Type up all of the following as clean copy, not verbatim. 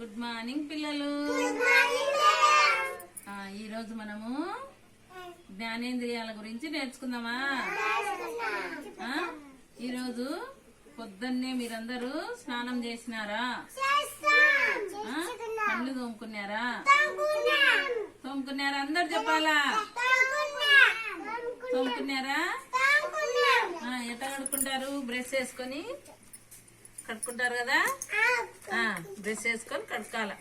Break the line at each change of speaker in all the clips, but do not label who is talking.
Good morning పిల్లలు. ఈరోజు మనము జ్ఞానేంద్రియాల గురించి నేర్చుకుందామా? ఈరోజు పొద్దున్నే మీరందరూ స్నానం చేసినారా? కళ్ళు తోముకున్నారా? తోముకున్నారా? అందరు చెప్పాలా? తోముకున్నారా? ఎట్లా కడుక్కుంటారు? బ్రష్ వేసుకొని కడుక్కుంటారు కదా. బ్రష్ వేసుకొని కడుక్కాల.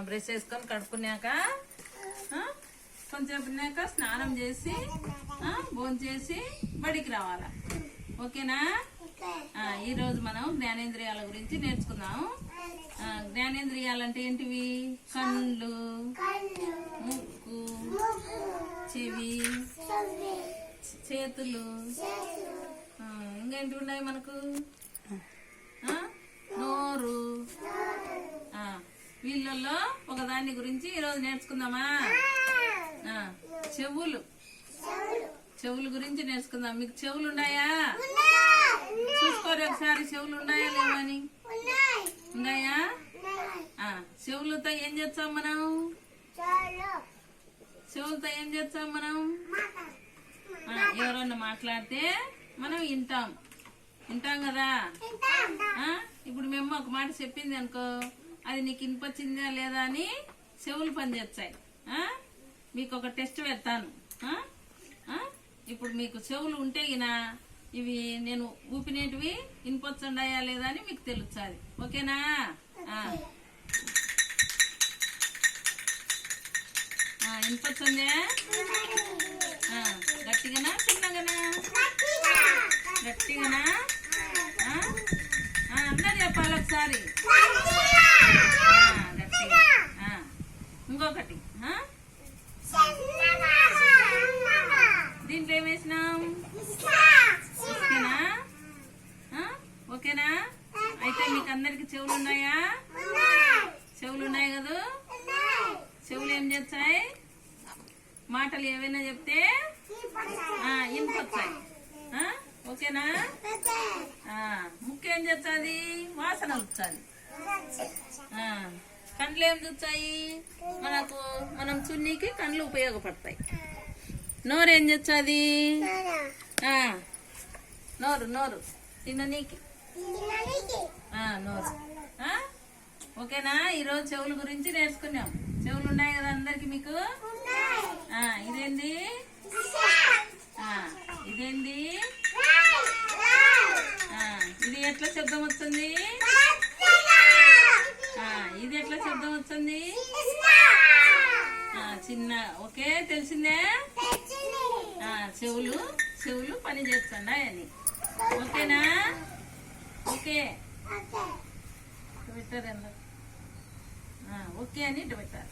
బ్రష్ వేసుకొని కడుక్కున్నాక కొంచెం తిన్నాక స్నానం చేసి భోంచేసి బడికి రావాలా. ఓకేనా? ఈరోజు మనం జ్ఞానేంద్రియాల గురించి నేర్చుకుందాం. జ్ఞానేంద్రియాలు అంటే ఏంటివి? కళ్ళు, ముక్కు, చెవి, చేతులు, ఇంకేంటి ఉన్నాయి మనకు? నోరు. వీళ్ళల్లో ఒకదాని గురించి ఈరోజు నేర్చుకుందామా? చెవులు. చెవుల గురించి నేర్చుకుందాం. మీకు చెవులు ఉన్నాయా? చూసుకోరు ఒకసారి, చెవులు ఉన్నాయా లేవని. ఉన్నాయా? చెవులతో ఏం చేస్తాం మనం? చెవులతో ఏం చేస్తాం మనం? ఎవరన్నా మాట్లాడితే మనం వింటాం కదా. ఇప్పుడు మేము ఒక మాట చెప్పింది అనుకో, అది నీకు వినిపించిందా లేదా అని చెవులు పనిచేస్తాయి. మీకు ఒక టెస్ట్ పెడతాను. ఇప్పుడు మీకు చెవులు ఉంటే గినా ఇవి నేను ఊపినేటివి వినిపించండాయా లేదా అని మీకు తెలుస్తుంది. ఓకేనా? వినిపించందే? గట్టిగానా చిన్నగానా? గట్టిగానా? అందరు చెప్పాలి ఒకసారి. గట్టిగా. ఇంకొకటి, దీంట్లో ఏమేసినాం? ఓకేనా? ఓకేనా? అయితే మీకు అందరికి చెవులు ఉన్నాయా? చెవులు ఉన్నాయి కదా. చెవులు ఏం చేస్తాయి? మాటలు ఏవైనా చెప్తే వినిపొచ్చాయి. ఓకేనా? ముక్కు ఏం చేస్తుంది? వాసన వచ్చాది. కండ్లు ఏం చూస్తాయి? మనం చున్నీకి కండ్లు ఉపయోగపడతాయి. నోరు ఏం చేస్తుంది? నోరు తిననీకి నోరు. ఓకేనా? ఈరోజు చెవుల గురించి నేర్చుకున్నాం. చెవులు ఉన్నాయి కదా అందరికి మీకు. ఇదేంది? ఇదేంది? ఇది ఎట్లా శబ్దం వస్తుంది? ఇది ఎట్లా శబ్దం వస్తుంది? చిన్న. ఓకే, తెలిసిందే. చెవులు పని చేస్తున్నాయని. ఓకేనా? ఓకే పెట్టారు. ఓకే అని ఇటు పెట్టారు.